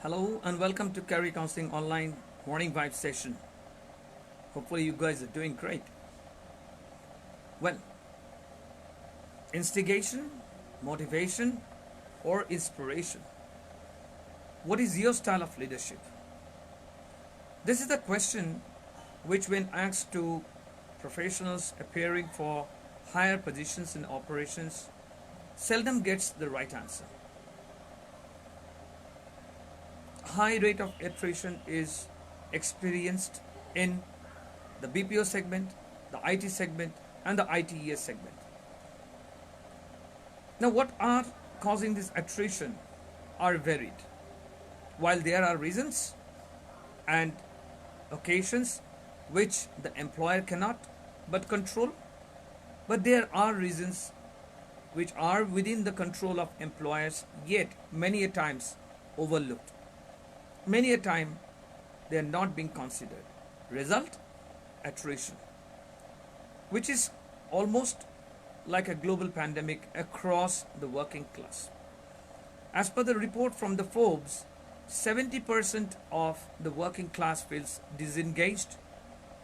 Hello and welcome to Career Counseling Online Morning Vibe session. Hopefully, you guys are doing great. Well, instigation, motivation, or inspiration? What is your style of leadership? This is the question which, when asked to professionals appearing for higher positions in operations, seldom gets the right answer. High rate of attrition is experienced in the BPO segment, the IT segment, and the ITES segment. Now, what are causing this attrition are varied. While there are reasons and occasions which the employer cannot but control, but there are reasons which are within the control of employers, yet many a times overlooked. Many a time they are not being considered. Result, attrition, which is almost like a global pandemic across the working class. As per the report from the Forbes, 70% of the working class feels disengaged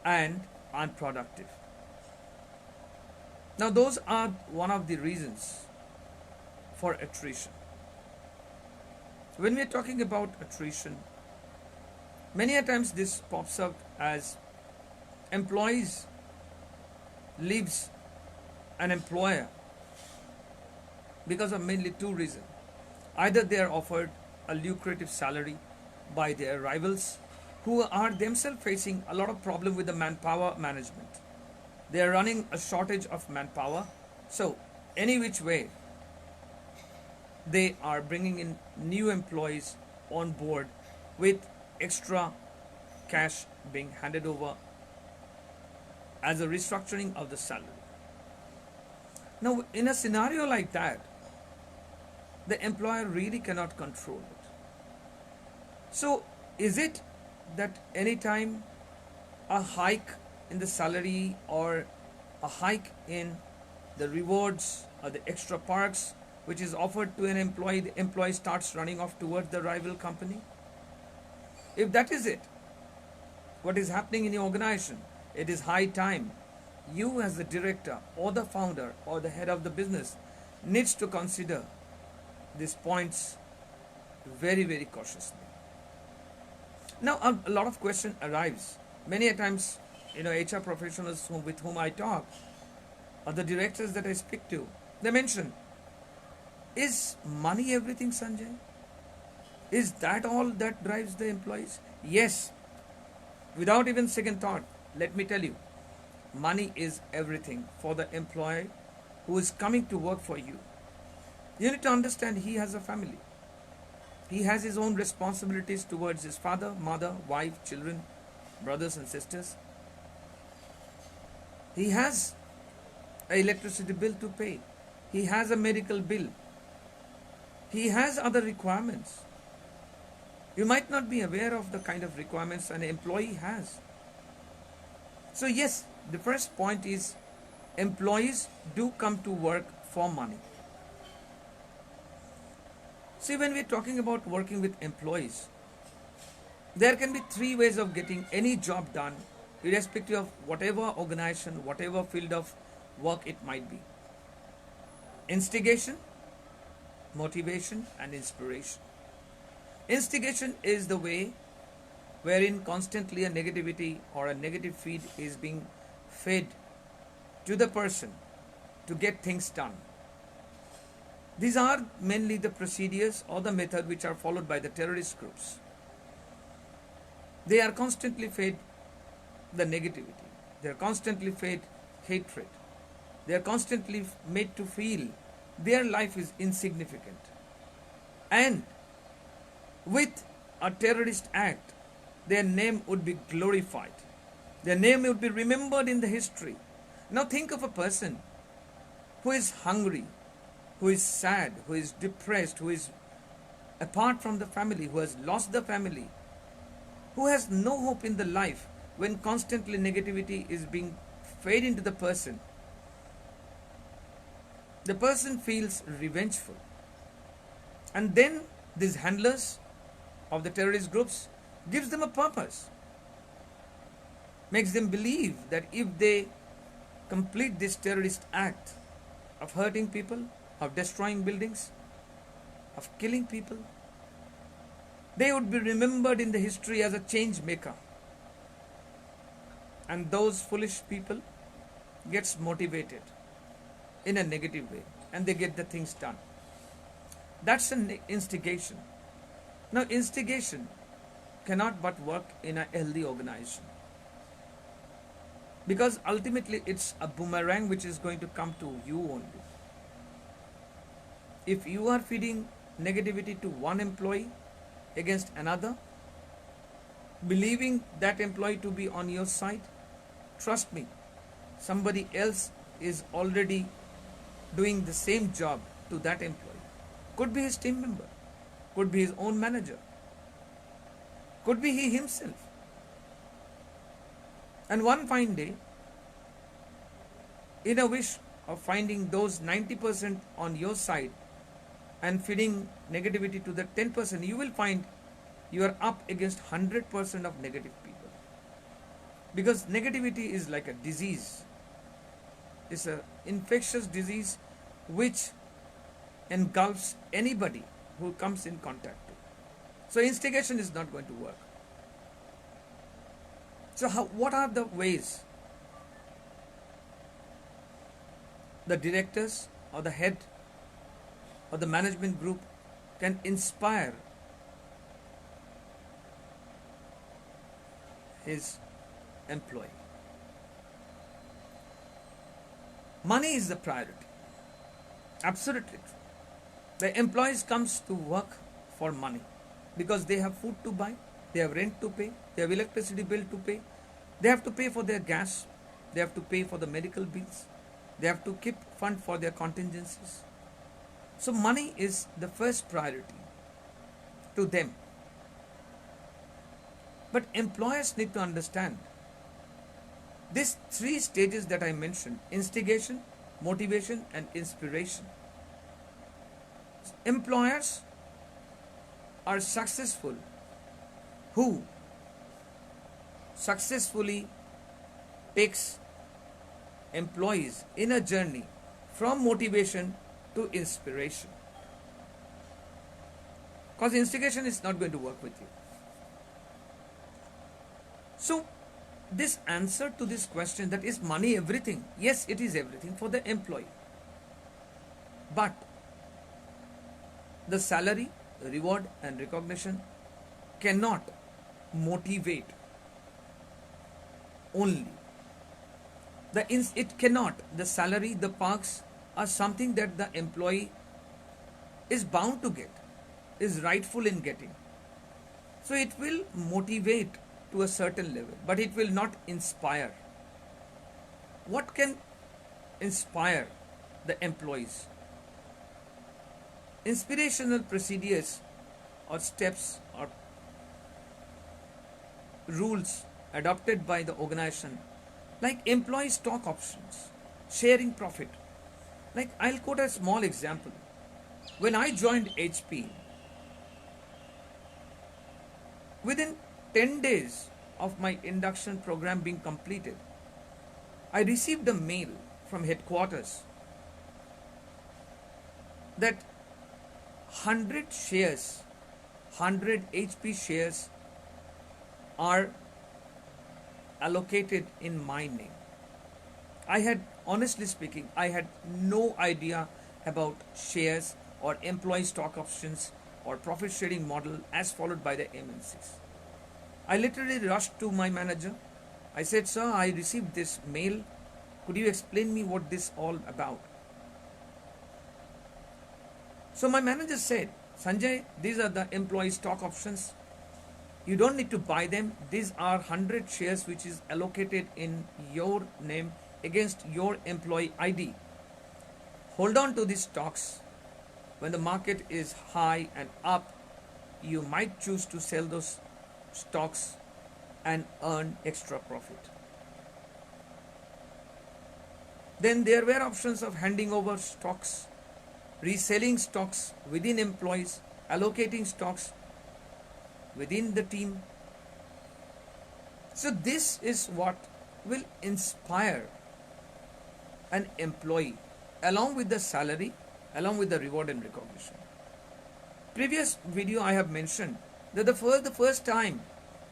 and unproductive. Now, those are one of the reasons for attrition. When we are talking about attrition, many a times this pops up as employees leaves an employer because of mainly two reasons. Either they are offered a lucrative salary by their rivals who are themselves facing a lot of problem with the manpower management. They are running a shortage of manpower. So any which way, they are bringing in new employees on board with extra cash being handed over as a restructuring of the salary. Now, in a scenario like that, the employer really cannot control it. So, is it that anytime a hike in the salary or a hike in the rewards or the extra perks which is offered to an employee, the employee starts running off towards the rival company? If that is it, what is happening in your organization, it is high time you as the director or the founder or the head of the business needs to consider these points very, very cautiously. Now, a lot of question arrives. Many a times, HR professionals with whom I talk, or the directors that I speak to, they mention, is money everything, Sanjay? Is that all that drives the employees? Yes. Without even second thought, let me tell you, money is everything for the employee who is coming to work for you. You need to understand he has a family. He has his own responsibilities towards his father, mother, wife, children, brothers and sisters. He has an electricity bill to pay. He has a medical bill. He has other requirements. You might not be aware of the kind of requirements an employee has. So yes, the first point is employees do come to work for money. See, when we're talking about working with employees, there can be three ways of getting any job done, irrespective of whatever organization, whatever field of work it might be. Instigation, motivation, and inspiration. Instigation is the way wherein constantly a negativity or a negative feed is being fed to the person to get things done. These are mainly the procedures or the method which are followed by the terrorist groups. They are constantly fed the negativity. They are constantly fed hatred. They are constantly made to feel their life is insignificant. And with a terrorist act, their name would be glorified. Their name would be remembered in the history. Now think of a person who is hungry, who is sad, who is depressed, who is apart from the family, who has lost the family, who has no hope in the life when constantly negativity is being fed into the person. The person feels revengeful. And then these handlers of the terrorist groups gives them a purpose, makes them believe that if they complete this terrorist act of hurting people, of destroying buildings, of killing people, they would be remembered in the history as a change maker. And those foolish people gets motivated in a negative way and they get the things done. That's an instigation. Now, instigation cannot but work in a healthy organization, because ultimately it's a boomerang which is going to come to you only. If you are feeding negativity to one employee against another, believing that employee to be on your side, trust me, somebody else is already doing the same job to that employee. Could be his team member, could be his own manager, could be he himself. And one fine day, in a wish of finding those 90% on your side and feeding negativity to the 10%, you will find you are up against 100% of negative people. Because negativity is like a disease. It's an infectious disease which engulfs anybody who comes in contact with. So instigation is not going to work. So what are the ways the directors or the head or the management group can inspire his employee? Money is the priority. Absolutely true. The employees comes to work for money because they have food to buy, they have rent to pay, they have electricity bill to pay, they have to pay for their gas, they have to pay for the medical bills, they have to keep fund for their contingencies. So money is the first priority to them. But employers need to understand these three stages that I mentioned: instigation, motivation, and inspiration. Employers are successful who successfully takes employees in a journey from motivation to inspiration. Because instigation is not going to work with you. So, this answer to this question, that is money everything? Yes, it is everything for the employee. But the salary, reward and recognition cannot motivate only. It cannot. The salary, the perks are something that the employee is bound to get, is rightful in getting. So it will motivate to a certain level, but it will not inspire. What can inspire the employees? Inspirational procedures or steps or rules adopted by the organization, like employee stock options, sharing profit. Like, I'll quote a small example. When I joined HP, within 10 days of my induction program being completed, I received a mail from headquarters that 100 shares, 100 HP shares are allocated in my name. I had, honestly speaking, I had no idea about shares or employee stock options or profit sharing model as followed by the MNCs. I literally rushed to my manager. I said, "Sir, I received this mail. Could you explain me what this all about?" So my manager said, "Sanjay, these are the employee stock options. You don't need to buy them. These are 100 shares which is allocated in your name against your employee ID. Hold on to these stocks. When the market is high and up, you might choose to sell those stocks and earn extra profit." Then there were options of handing over stocks, reselling stocks within employees, allocating stocks. within the team. So this is what will inspire an employee along with the salary, along with the reward and recognition. Previous video I have mentioned that the first time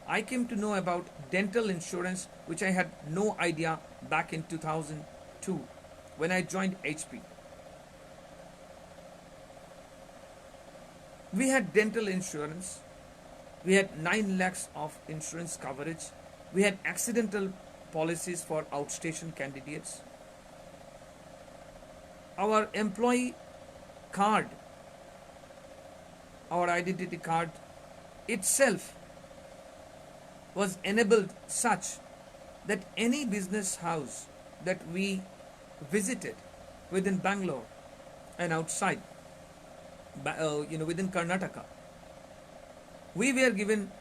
I came to know about dental insurance, which I had no idea back in 2002 when I joined HP. We had dental insurance, we had 9 lakhs of insurance coverage, we had accidental policies for outstation candidates. Our employee card, our identity card itself was enabled such that any business house that we visited within Bangalore and outside, within Karnataka, we were given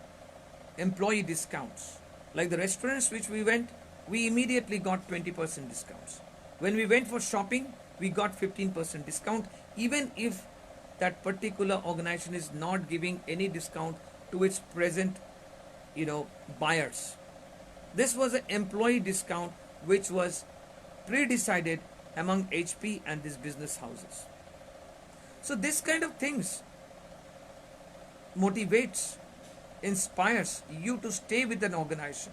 employee discounts. Like the restaurants which we went, we immediately got 20% discounts. When we went for shopping, we got 15% discount, even if that particular organization is not giving any discount to its present, buyers. This was an employee discount which was pre-decided among HP and these business houses. So this kind of things motivates, inspires you to stay with an organization.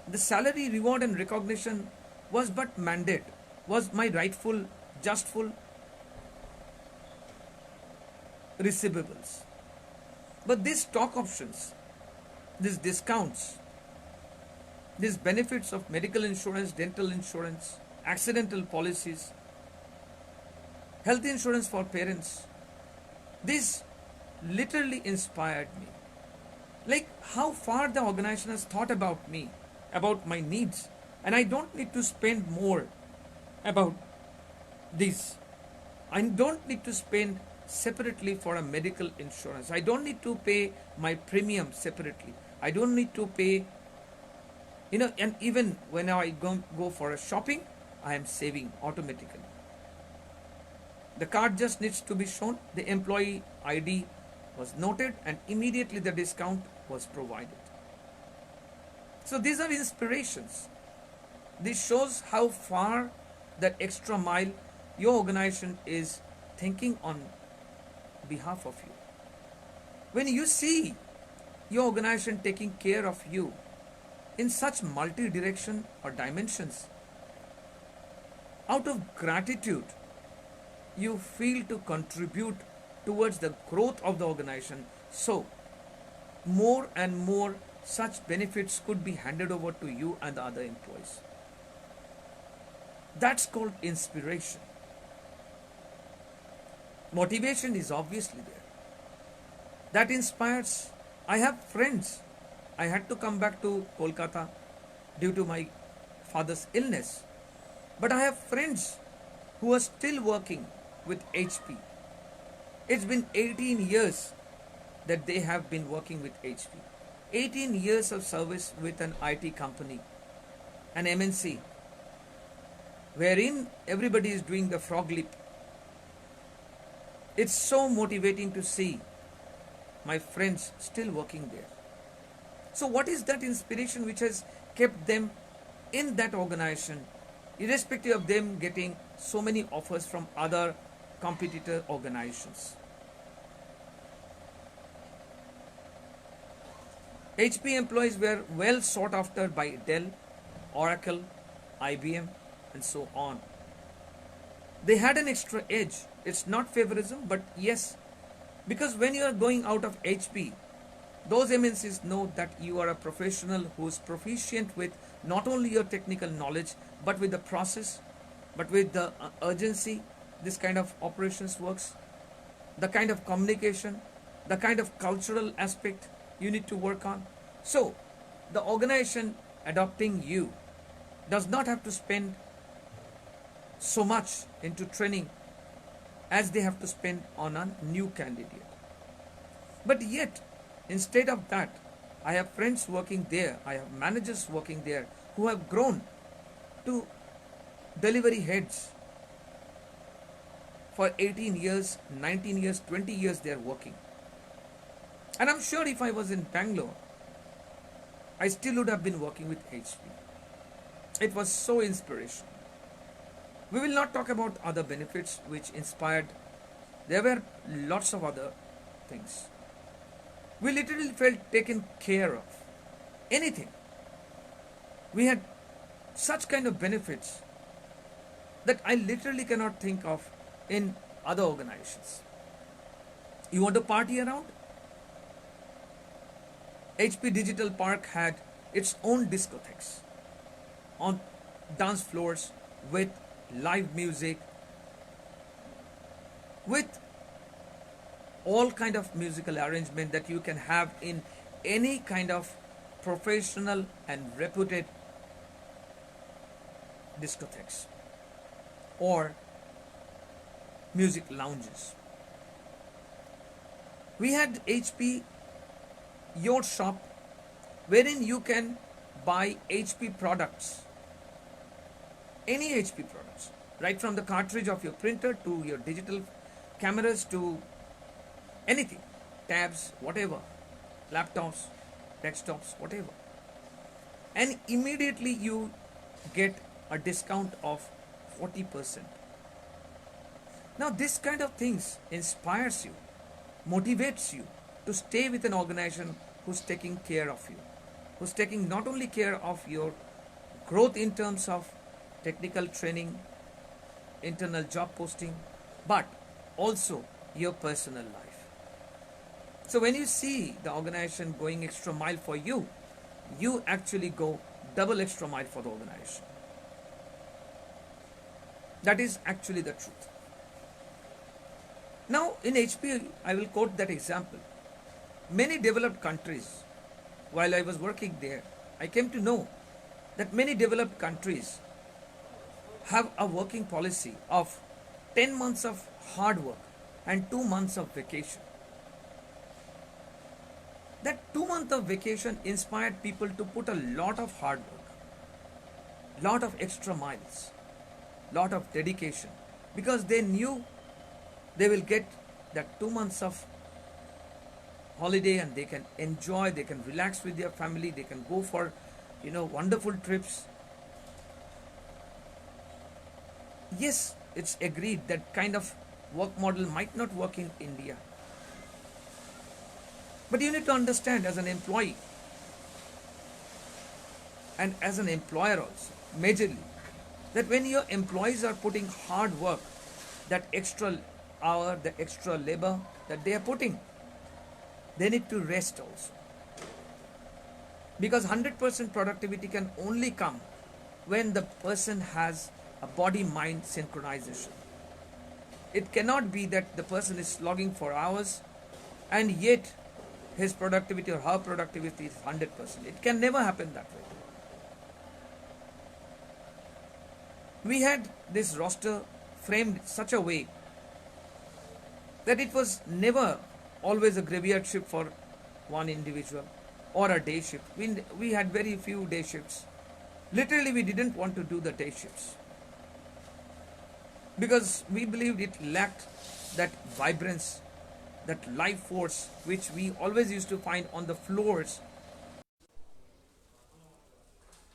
The salary, reward and recognition was but mandate, was my rightful, justful receivables. But these stock options, these discounts, these benefits of medical insurance, dental insurance, accidental policies, health insurance for parents, this literally inspired me. Like how far the organization has thought about me, about my needs, and I don't need to spend more about this. I don't need to spend separately for a medical insurance. I don't need to pay my premium separately. I don't need to pay, and even when I go for a shopping, I am saving automatically. The card just needs to be shown, the employee ID was noted, and immediately the discount was provided. So these are inspirations. This shows how far that extra mile your organization is thinking on behalf of you. When you see your organization taking care of you in such multi-direction or dimensions, out of gratitude, you feel to contribute towards the growth of the organization. So, more and more such benefits could be handed over to you and the other employees. That's called inspiration. Motivation is obviously there. That inspires. I have friends. I had to come back to Kolkata due to my father's illness. But I have friends who are still working with HP. It's been 18 years that they have been working with HP. 18 years of service with an IT company, an MNC, wherein everybody is doing the frog leap. It's so motivating to see my friends still working there. So what is that inspiration which has kept them in that organization, irrespective of them getting so many offers from other competitor organizations? HP employees were well sought after by Dell, Oracle, IBM, and so on. They had an extra edge. It's not favorism, but yes, because when you are going out of HP, those MNCs know that you are a professional who is proficient with not only your technical knowledge, but with the process, but with the urgency this kind of operations works, the kind of communication, the kind of cultural aspect you need to work on. So, the organization adopting you does not have to spend so much into training as they have to spend on a new candidate. But yet, instead of that, I have friends working there, I have managers working there who have grown to delivery heads. For 18 years, 19 years, 20 years they are working. And I'm sure if I was in Bangalore, I still would have been working with HP. It was so inspirational. We will not talk about other benefits which inspired. There were lots of other things. We literally felt taken care of. Anything. We had such kind of benefits that I literally cannot think of in other organizations. You want to party around? HP Digital Park had its own discotheques on dance floors with live music, with all kind of musical arrangement that you can have in any kind of professional and reputed discotheques or music lounges. We had HP Your Shop, wherein you can buy HP products, any HP products, right from the cartridge of your printer to your digital cameras to anything, tabs, whatever, laptops, desktops, whatever. And immediately you get a discount of 40%. Now this kind of things inspires you, motivates you to stay with an organization who's taking care of you, who's taking not only care of your growth in terms of technical training, internal job posting, but also your personal life. So when you see the organization going extra mile for you, you actually go double extra mile for the organization. That is actually the truth. Now in HP, I will quote that example. Many developed countries, while I was working there, I came to know that many developed countries have a working policy of 10 months of hard work and 2 months of vacation. That 2 months of vacation inspired people to put a lot of hard work, lot of extra miles, lot of dedication, because they knew they will get that 2 months of holiday and they can enjoy, they can relax with their family, they can go for wonderful trips. Yes, it's agreed that kind of work model might not work in India, but you need to understand, as an employee and as an employer also, majorly, that when your employees are putting hard work, that extra hour, the extra labor that they are putting, they need to rest also. Because 100% productivity can only come when the person has a body-mind synchronization. It cannot be that the person is slogging for hours and yet his productivity or her productivity is 100%. It can never happen that way. We had this roster framed such a way that it was never always a graveyard shift for one individual or a day shift. We had very few day shifts. Literally, we didn't want to do the day shifts because we believed it lacked that vibrance, that life force which we always used to find on the floors.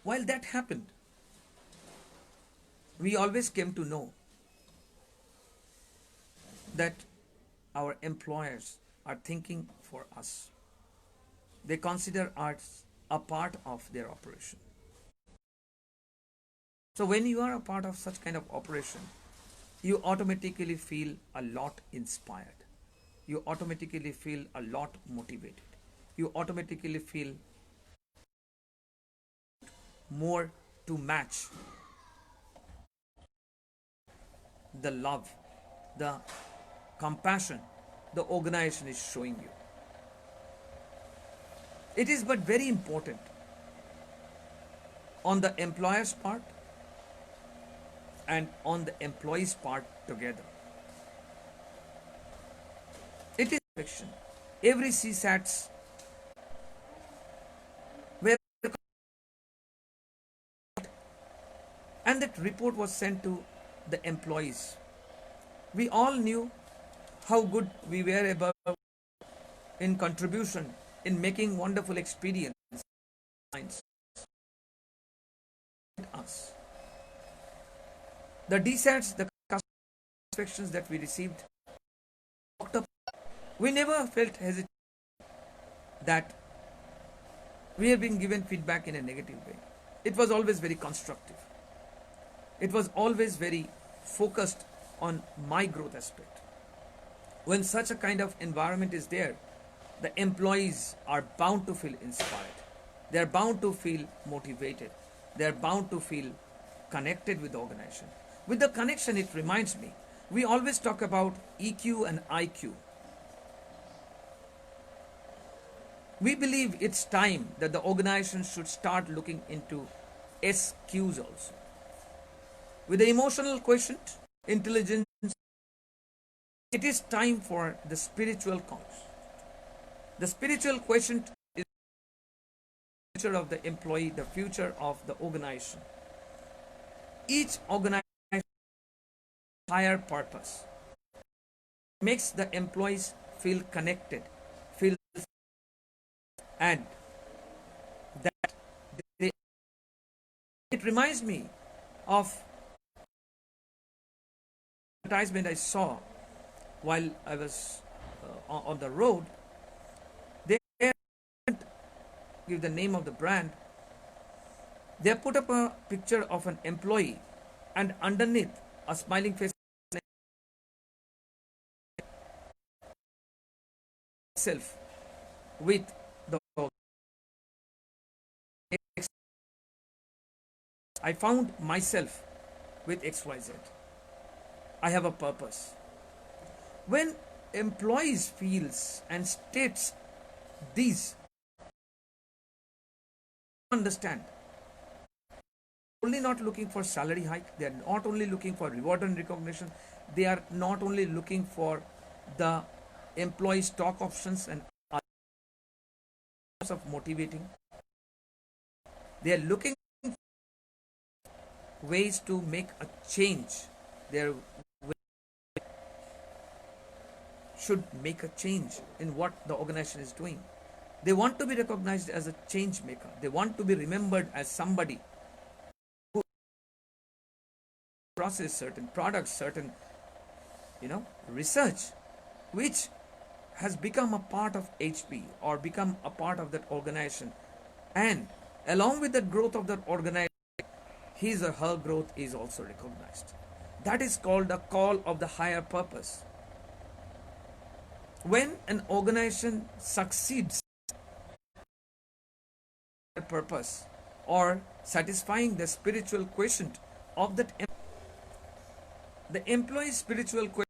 While that happened, we always came to know that our employers are thinking for us. They consider us a part of their operation. So when you are a part of such kind of operation, you automatically feel a lot inspired. You automatically feel a lot motivated. You automatically feel more to match the love, the compassion the organization is showing you. It is but very important on the employer's part and on the employee's part together. It is fiction. Every CSATs were, and that report was sent to the employees. We all knew how good we were above in contribution, in making wonderful experience us. The desserts, the satisfactions that we received, we never felt hesitant that we have been given feedback in a negative way. It was always very constructive. It was always very focused on my growth aspect. When such a kind of environment is there, the employees are bound to feel inspired. They are bound to feel motivated. They are bound to feel connected with the organization. With the connection, it reminds me, we always talk about EQ and IQ. We believe it's time that the organization should start looking into SQs also. With the emotional quotient, intelligence, it is time for the spiritual quotient. The spiritual quotient is the future of the employee, the future of the organization. Each organization has a higher purpose. Makes the employees feel connected, feel, and that they, it reminds me of advertisement I saw while I was on the road. They give the name of the brand. They put up a picture of an employee and underneath a smiling face itself with the I found myself with XYZ. I have a purpose. When employees feels and states these, understand, only not looking for salary hike, they are not only looking for reward and recognition, they are not only looking for the employee stock options and others of motivating, they are looking for ways to make a change. They should make a change in what the organization is doing. They want to be recognized as a change maker. They want to be remembered as somebody who process certain products, certain research, which has become a part of HP or become a part of that organization. And along with the growth of that organization, his or her growth is also recognized. That is called the call of the higher purpose. When an organization succeeds in purpose or satisfying the spiritual quotient of that, the employee's spiritual quotient